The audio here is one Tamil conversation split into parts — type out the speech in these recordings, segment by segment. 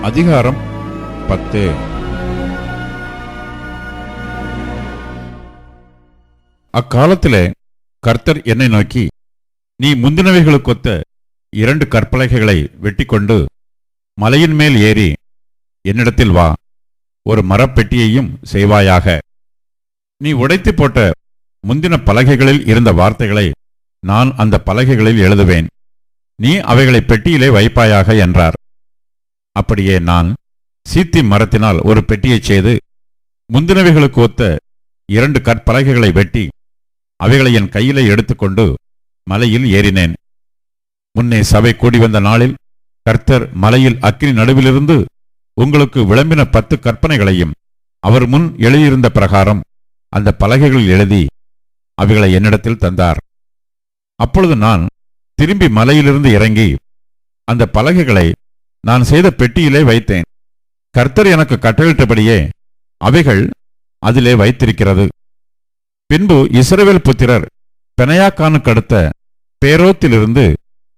அதிகாரம் 10. அக்காலத்திலே கர்த்தர் என்னை நோக்கி, நீ முந்தினவைகளுக்கொத்த 2 கற்பலகைகளை வெட்டிக்கொண்டு மலையின் மேல் ஏறி என்னிடத்தில் வா, ஒரு மரப்பெட்டியையும் செய்வாயாக. நீ உடைத்து போட்ட முந்தின பலகைகளில் இருந்த வார்த்தைகளை நான் அந்த பலகைகளில் எழுதுவேன், நீ அவைகளை பெட்டியிலே வைப்பாயாக என்றார். அப்படியே நான் சீத்தி மரத்தினால் ஒரு பெட்டியைச் செய்து முந்தினவைகளுக்கு ஒத்த 2 கற்பலகைகளை வெட்டி அவைகளை என் கையிலே எடுத்துக்கொண்டு மலையில் ஏறினேன். முன்னே சபை கூடி வந்த நாளில் கர்த்தர் மலையில் அக்கினி நடுவிலிருந்து உங்களுக்கு விளம்பின 10 கற்பனைகளையும் அவர் முன் எழுதியிருந்த பிரகாரம் அந்த பலகைகளில் எழுதி அவைகளை என்னிடத்தில் தந்தார். அப்பொழுது நான் திரும்பி மலையிலிருந்து இறங்கி அந்த பலகைகளை நான் செய்த பெட்டியிலே வைத்தேன். கர்த்தர் எனக்கு கட்டளையிட்டபடியே அவைகள் அதிலே வைத்திருக்கிறது. பின்பு இஸ்ரவேல் புத்திரர் பெனாயாக்கானுக்கு அடுத்த பேரோத்திலிருந்து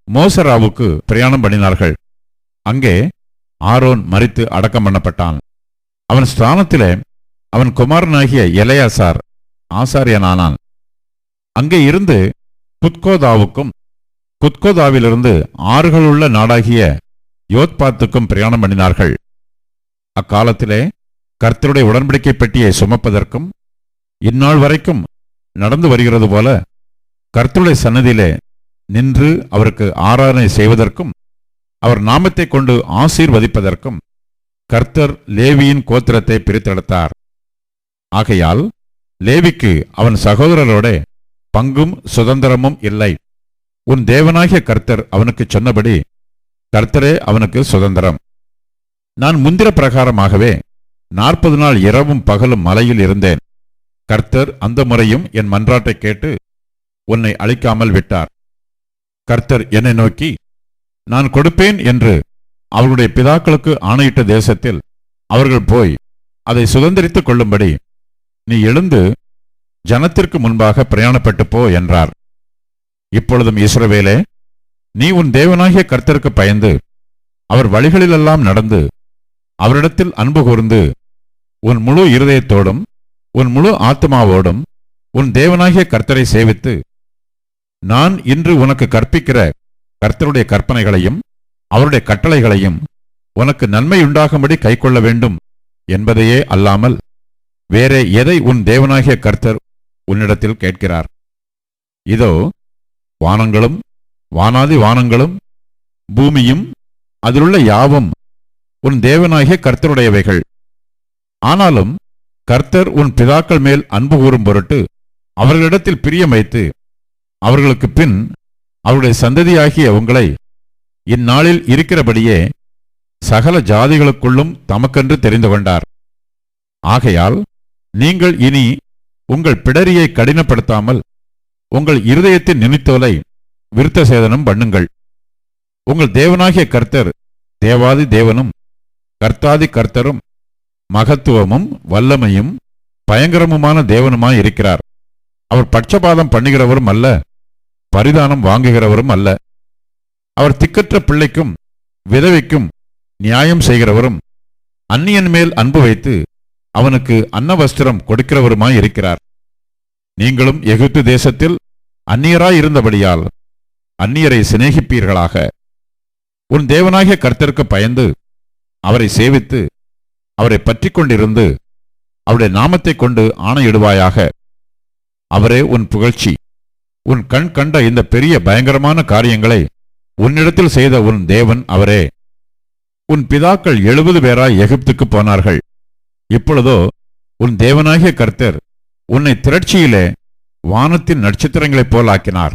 மோசராவுக்கு பிரயாணம் பண்ணினார்கள். அங்கே ஆரோன் மரித்து அடக்கம் பண்ணப்பட்டான். அவன் ஸ்தானத்திலே அவன் குமாரனாகிய எலெயாசார் ஆசாரியனானான். அங்கே இருந்து புத்கோதாவுக்கும் புத்கோதாவிலிருந்து ஆறுகளுள்ள நாடாகிய யோத்பாத்துக்கும் பிரயாணம் பண்ணினார்கள். அக்காலத்திலே கர்த்தருடைய உடன்படிக்கை பெட்டியை சுமப்பதற்கும் இந்நாள் வரைக்கும் நடந்து வருகிறது போல கர்த்தருடைய சன்னதியிலே நின்று அவருக்கு ஆராதனை செய்வதற்கும் அவர் நாமத்தை கொண்டு ஆசீர்வதிப்பதற்கும் கர்த்தர் லேவியின் கோத்திரத்தை பிரித்தெடுத்தார். ஆகையால் லேவிக்கு அவன் சகோதரரோட பங்கும் சுதந்திரமும் இல்லை. உன் தேவனாகிய கர்த்தர் அவனுக்கு சொன்னபடி கர்த்தரே அவனுக்கு சுதந்திரம். நான் முந்திர பிரகாரமாகவே 40 நாள் இரவும் பகலும் மலையில் இருந்தேன். கர்த்தர் அந்த முறையும் என் மன்றாட்டை கேட்டு உன்னை அழிக்காமல் விட்டார். கர்த்தர் என்னை நோக்கி, நான் கொடுப்பேன் என்று அவர்களுடைய பிதாக்களுக்கு ஆணையிட்ட தேசத்தில் அவர்கள் போய் அதை சுதந்திரித்துக் கொள்ளும்படி நீ எழுந்து ஜனத்திற்கு முன்பாக பிரயாணப்பட்டு போ என்றார். இப்பொழுதும் இஸ்ரவேலே, நீ உன் தேவனாகிய கர்த்தருக்கு பயந்து அவர் வழிகளிலெல்லாம் நடந்து அவரிடத்தில் அன்பு கூர்ந்து உன் முழு இருதயத்தோடும் உன் முழு ஆத்மாவோடும் உன் தேவனாகிய கர்த்தரை சேவித்து நான் இன்று உனக்கு கற்பிக்கிற கர்த்தருடைய கற்பனைகளையும் அவருடைய கட்டளைகளையும் உனக்கு நன்மையுண்டாகும்படி கைக்கொள்ள வேண்டும் என்பதையே அல்லாமல் வேறே எதை உன் தேவனாகிய கர்த்தர் உன்னிடத்தில் கேட்கிறார்? இதோ வானங்களும் வானாதி வானங்களும் பூமியும் அதிலுள்ள யாவும் உன் தேவனாகிய கர்த்தருடையவைகள். ஆனாலும் கர்த்தர் உன் பிதாக்கள் மேல் அன்பு கூறும் பொருட்டு அவர்களிடத்தில் பிரியம் வைத்து அவர்களுக்கு பின் அவருடைய சந்ததியாகிய உங்களை இந்நாளில் இருக்கிறபடியே சகல ஜாதிகளுக்குள்ளும் தமக்கென்று தெரிந்து கொண்டார். ஆகையால் நீங்கள் இனி உங்கள் பிடரியை கடினப்படுத்தாமல் உங்கள் இருதயத்தின் நிமித்தோலை விருத்த சேதனம் பண்ணுங்கள். உங்கள் தேவனாகிய கர்த்தர் தேவாதி தேவனும் கர்த்தாதி கர்த்தரும் மகத்துவமும் வல்லமையும் பயங்கரமுமான தேவனுமாய் இருக்கிறார். அவர் பட்சபாதம் பண்ணுகிறவரும் அல்ல, பரிதானம் வாங்குகிறவரும் அல்ல. அவர் திக்கற்ற பிள்ளைக்கும் விதவைக்கும் நியாயம் செய்கிறவரும் அந்நியன் மேல் அன்பு வைத்து அவனுக்கு அன்னவஸ்திரம் கொடுக்கிறவருமாய் இருக்கிறார். நீங்களும் எகிப்து தேசத்தில் அந்நியராய் இருந்தபடியால் அந்நியரை சிநேகிப்பீர்களாக. உன் தேவனாகிய கர்த்தருக்கு பயந்து அவரை சேவித்து அவரை பற்றி கொண்டிருந்து அவருடைய நாமத்தை கொண்டு ஆணையிடுவாயாக. அவரே உன் புகழ்ச்சி. உன் கண் கண்ட இந்த பெரிய பயங்கரமான காரியங்களை உன்னிடத்தில் செய்த உன் தேவன் அவரே. உன் பிதாக்கள் 70 பேராய் எகிப்துக்கு போனார்கள். இப்பொழுதோ உன் தேவனாகிய கர்த்தர் உன்னை திரட்சியிலே வானத்தின் நட்சத்திரங்களைப் போல் ஆக்கினார்.